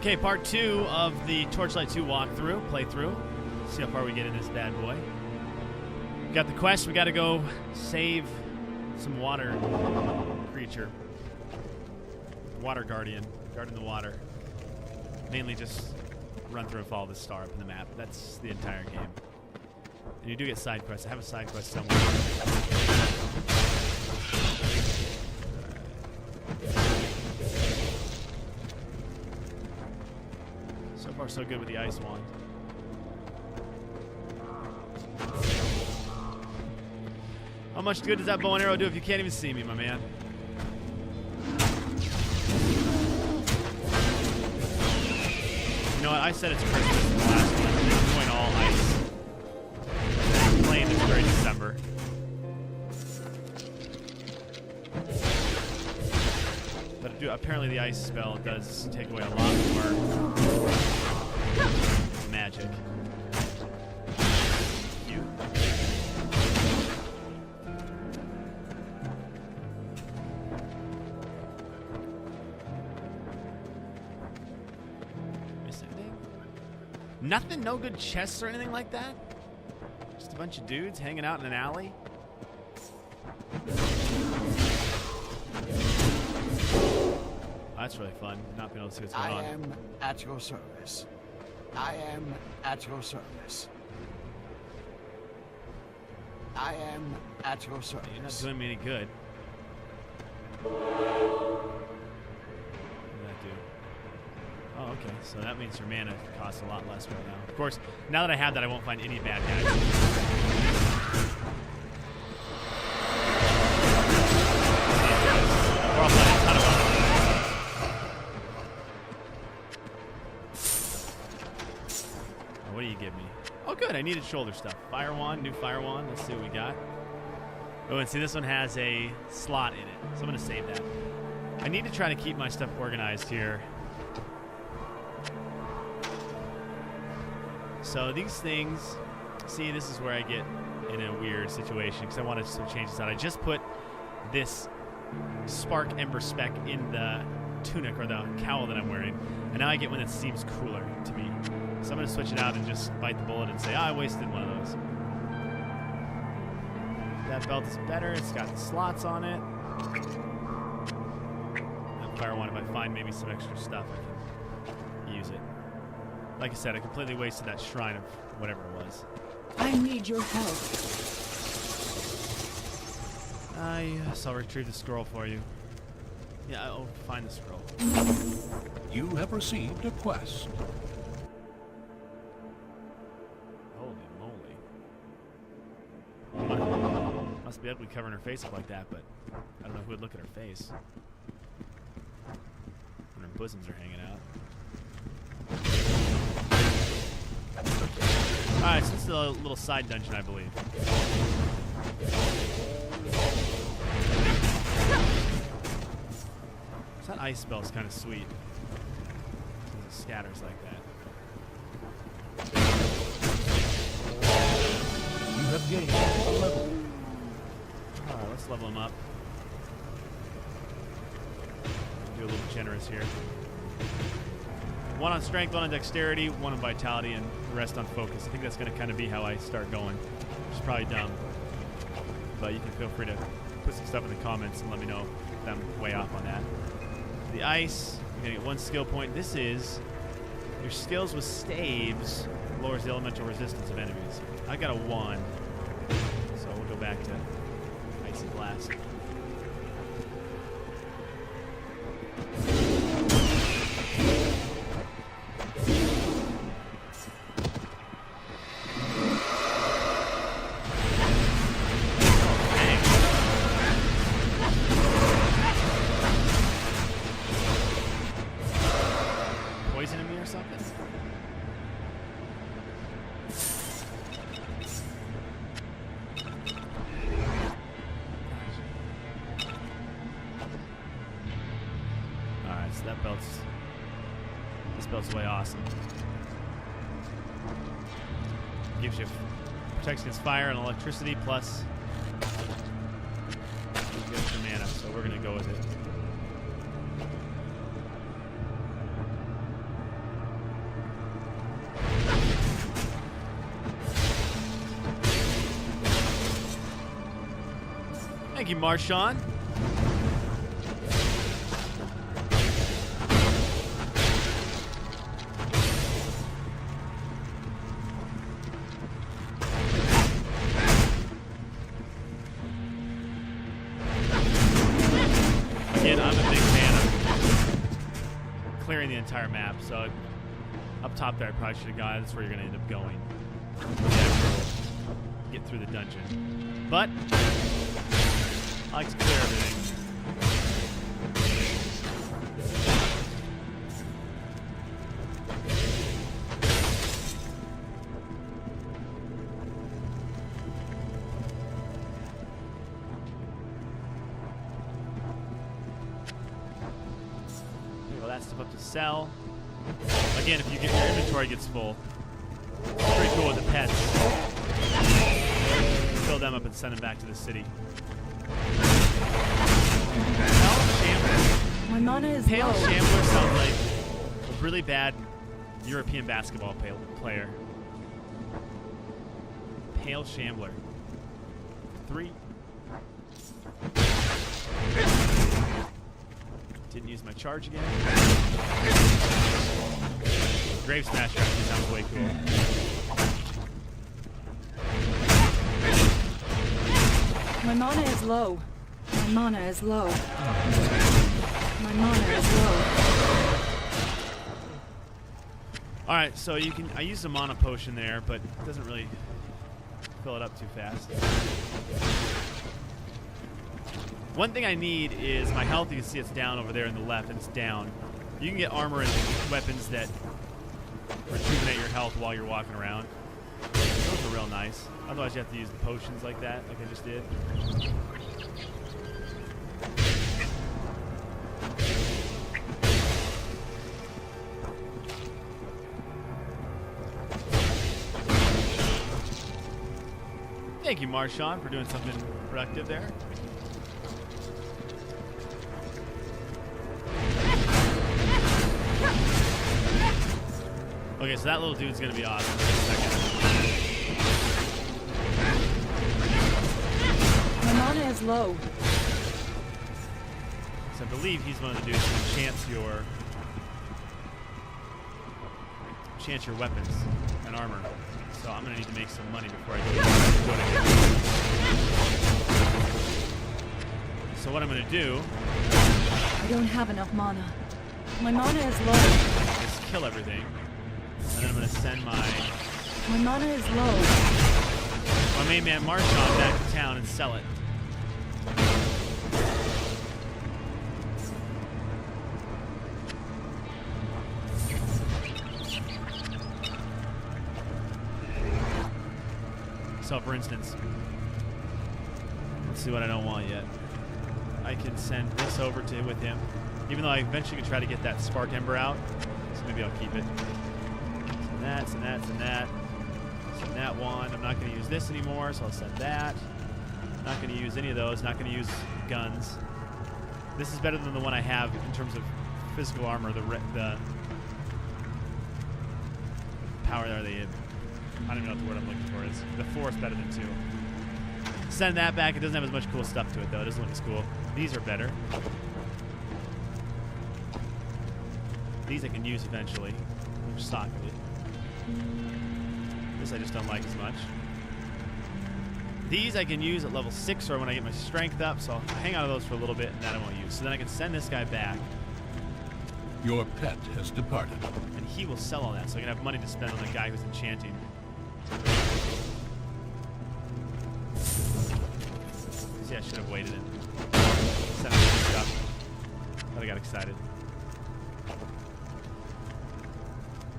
Okay, part 2 of the Torchlight 2 walkthrough, playthrough. See how far we get in this bad boy. We got the quest. We got to go save some water creature. Water guardian. Guarding the water. Mainly just run through and follow the star up in the map. That's the entire game. And you do get side quests. I have a side quest somewhere. So far, so good with the ice wand. How much good does that bow and arrow do if you can't even see me, my man? You know what? I said it's Christmas in the last one. It's going all ice. I'm playing this during December. But apparently the ice spell does take away a lot more magic. You. Miss anything? Nothing? No good chests or anything like that? Just a bunch of dudes hanging out in an alley? That's really fun, not being able to see what's going on. I am at your service. I am at your service. I am at your service. You're not doing me any good. What did that do? Oh, okay. So that means your mana costs a lot less right now. Of course, now that I have that, I won't find any bad guys. We're all playing a ton of them. What do you give me? Oh, good. I needed shoulder stuff. Fire wand, new fire wand. Let's see what we got. Oh, and see, this one has a slot in it, so I'm going to save that. I need to try to keep my stuff organized here. So these things, see, this is where I get in a weird situation because I wanted to change this out. I just put this spark ember speck in the tunic or the cowl that I'm wearing, and now I get one that seems cooler to me. So I'm going to switch it out and just bite the bullet and say, I wasted one of those. That belt is better. It's got the slots on it. That fire wand, if I find maybe some extra stuff, I can use it. Like I said, I completely wasted that shrine of whatever it was. I need your help. Yes, I'll retrieve the scroll for you. Yeah, I'll find the scroll. You have received a quest. Must be ugly covering her face up like that, but I don't know who would look at her face. When her bosoms are hanging out. Alright, so this is a little side dungeon, I believe. That ice spell is kind of sweet. It scatters like that. You have gained a level. Alright, let's level him up. Do a little generous here. One on strength, one on dexterity, one on vitality, and the rest on focus. I think that's going to kind of be how I start going, which is probably dumb. But you can feel free to put some stuff in the comments and let me know if I'm way off on that. The ice, you're going to get 1 skill point. This is your skills with staves lowers the elemental resistance of enemies. I got a 1, so we'll go back to Icy Blast. Poisoning me or something? Alright, so this belt's way awesome. Gives you protection against fire and electricity, plus gives you mana, so we're gonna go with it. you, Marshawn. Again, I'm a big fan of clearing the entire map, so up top there I probably should have gone. That's where you're going to end up going. Get through the dungeon. But I like to clear everything. Well, that stuff up to sell. Again, if you get your inventory gets full, it's pretty cool with the pets. Fill them up and send them back to the city. My mana is Pale low. Shambler sounds like a really bad European basketball player. Pale Shambler. 3. Didn't use my charge again. Grave Smasher actually sounds way cool. My mana is low. My mana is low. My mana is low. Alright, so you can. I used a mana potion there, but it doesn't really fill it up too fast. One thing I need is my health. You can see it's down over there in the left, and it's down. You can get armor and weapons that rejuvenate your health while you're walking around. Those are real nice. Otherwise, you have to use the potions like that, like I just did. Thank you, Marshawn, for doing something productive there. Okay, so that little dude's gonna be awesome in a second. My mana is low. So I believe he's one of the dudes who enchants your weapons and armor. So I'm gonna need to make some money before I do what I do. So what I'm gonna do I don't have enough mana. My mana is low. is kill everything. And then I'm gonna send my mana is low. main man Marshawn back to town and sell it. So for instance, let's see what I don't want yet. I can send this over to with him, even though I eventually could try to get that Spark Ember out. So maybe I'll keep it. Send that, send that, send that. Send that one. I'm not going to use this anymore, so I'll send that. Not going to use any of those. Not going to use guns. This is better than the one I have in terms of physical armor. The power are they in? I don't even know what the word I'm looking for is. The 4 is better than 2. Send that back. It doesn't have as much cool stuff to it, though. It doesn't look as cool. These are better. These I can use eventually. Which stock of it. This I just don't like as much. These I can use at level 6 or when I get my strength up, so I'll hang on to those for a little bit, and that I won't use. So then I can send this guy back. Your pet has departed. And he will sell all that, so I can have money to spend on the guy who's enchanting. See, I should have waited and sent him some stuff. But I got excited.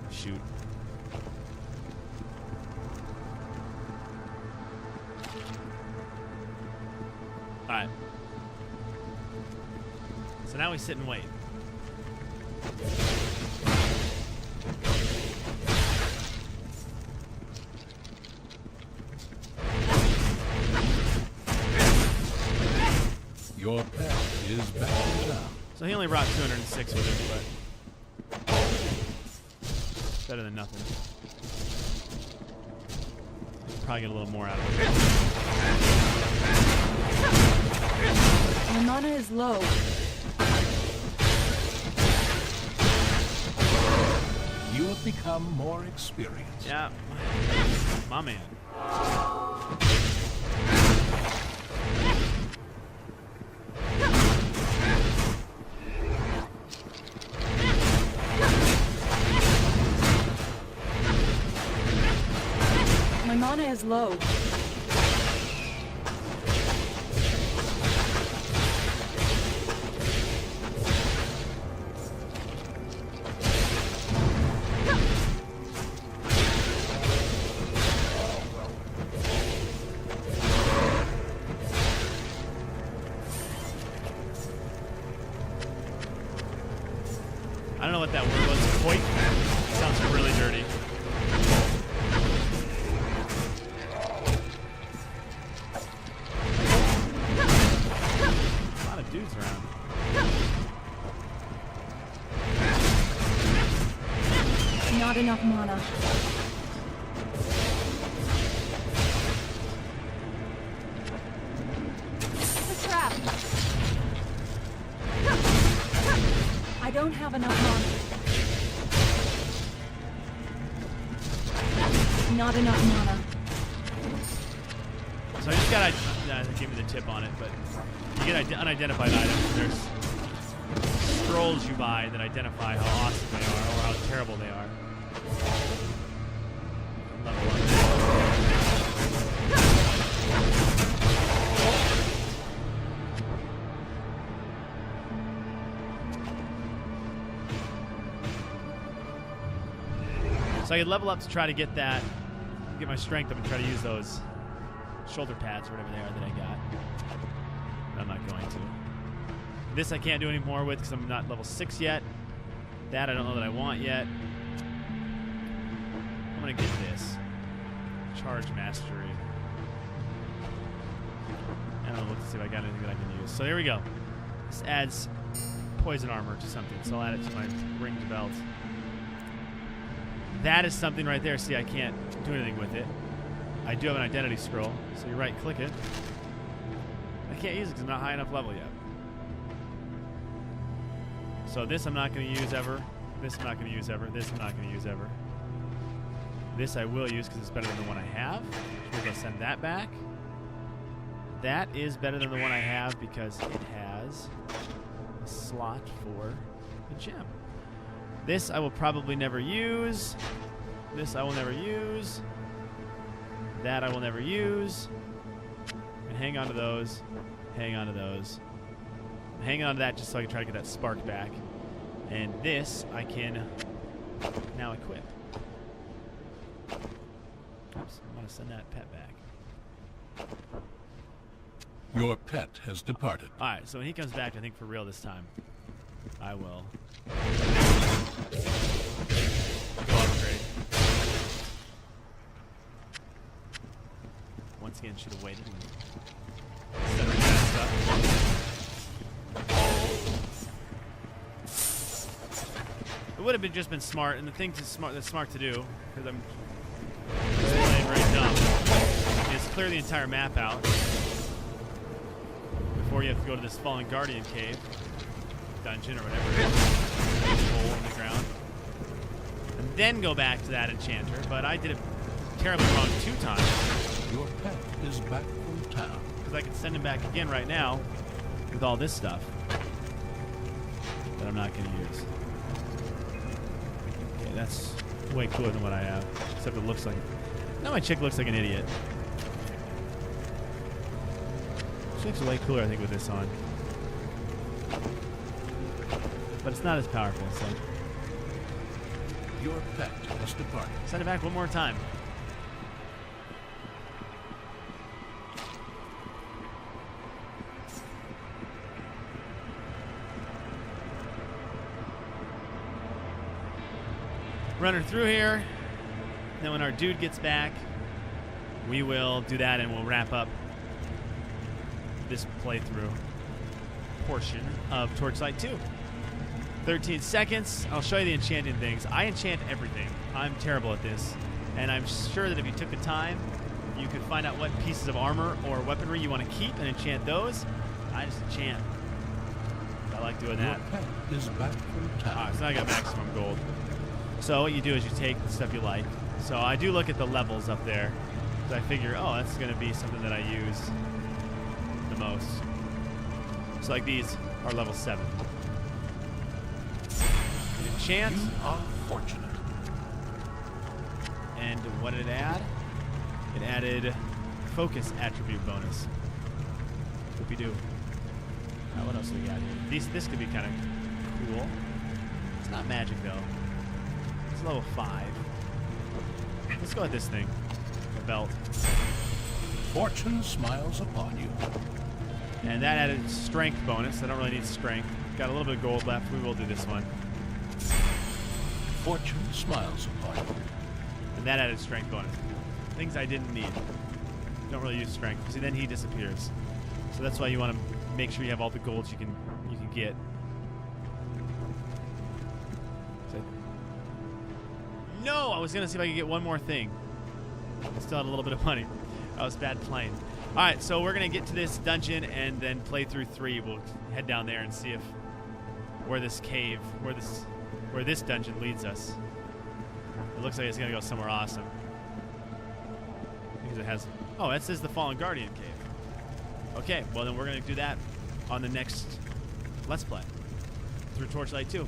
Shoot. Alright. So now we sit and wait. Your pet is back in town. So he only brought 206 with him, but better than nothing. Probably get a little more out of it. My mana is low. You have become more experienced. Yeah. My man. My mana is low. I don't know what that word was. Quake? Sounds really dirty. A lot of dudes around. Not enough mana. The trap. I don't have enough mana. Not enough mana. So I just got, they gave me the tip on it, but you get unidentified items. There's scrolls you buy that identify how awesome they are or how terrible they are. Level up. So I could level up to try to get that, get my strength up and try to use those shoulder pads or whatever they are that I got. But I'm not going to. This I can't do any more with because I'm not level 6 yet. That I don't know that I want yet. I'm going to get this. Charge Mastery. And I'll look to see if I got anything that I can use. So here we go. This adds poison armor to something. So I'll add it to my ringed belt. That is something right there. See, I can't do anything with it. I do have an identity scroll, so you right-click it. I can't use it because I'm not high enough level yet. So this I'm not going to use ever. This I'm not going to use ever. This I'm not going to use ever. This I will use because it's better than the one I have. So we're going to send that back. That is better than the one I have because it has a slot for the gem. This I will probably never use. This I will never use. That I will never use. And hang on to those. Hang on to those. I'm hanging on to that just so I can try to get that spark back. And this I can now equip. Oops, I'm going to send that pet back. Your pet has departed. Alright, so when he comes back, I think for real this time, I will go upgrade. Once again, should have waited instead of that stuff. It would have been just been smart, and the thing that's smart to do, because I'm playing very dumb, is clear the entire map out before you have to go to this Fallen Guardian cave, dungeon, or whatever it is, hole in the ground, and then go back to that enchanter. But I did it terribly wrong 2 times. Your pet is back from town. Because I can send him back again right now with all this stuff that I'm not going to use. Okay, that's way cooler than what I have. Except it looks like... Now my chick looks like an idiot. She looks way cooler, I think, with this on. But it's not as powerful, so... Your pet has departed. Send it back one more time. Run her through here. Then when our dude gets back, we will do that and we'll wrap up this playthrough portion of Torchlight 2. 13 seconds. I'll show you the enchanting things. I enchant everything. I'm terrible at this. And I'm sure that if you took the time You can find out what pieces of armor or weaponry you want to keep and enchant those. I just enchant. I like doing that. Your pet is back from town. So now I got maximum gold. So what you do is you take the stuff you like. So I do look at the levels up there. So I figure, oh, that's going to be something that I use the most. So like these are level 7. Enchant. You are fortunate. And what did it add? It added focus attribute bonus. Whoopie-doo. What else do we got here? This could be kind of cool. It's not magic though. It's level 5. Let's go with this thing. The belt. Fortune smiles upon you. And that added strength bonus. I don't really need strength. Got a little bit of gold left. We will do this one. Fortune smiles upon you. And that added strength bonus. Things I didn't need. Don't really use strength. See, then he disappears. So that's why you want to make sure you have all the golds you can get. No, I was gonna see if I could get one more thing. I still had a little bit of money. That was bad playing. All right, so we're gonna get to this dungeon and then play through 3. We'll head down there and see if where this cave, where this dungeon leads us. It looks like it's gonna go somewhere awesome. Because it has. Oh, that says the Fallen Guardian cave. Okay, well then we're gonna do that on the next Let's Play through Torchlight 2.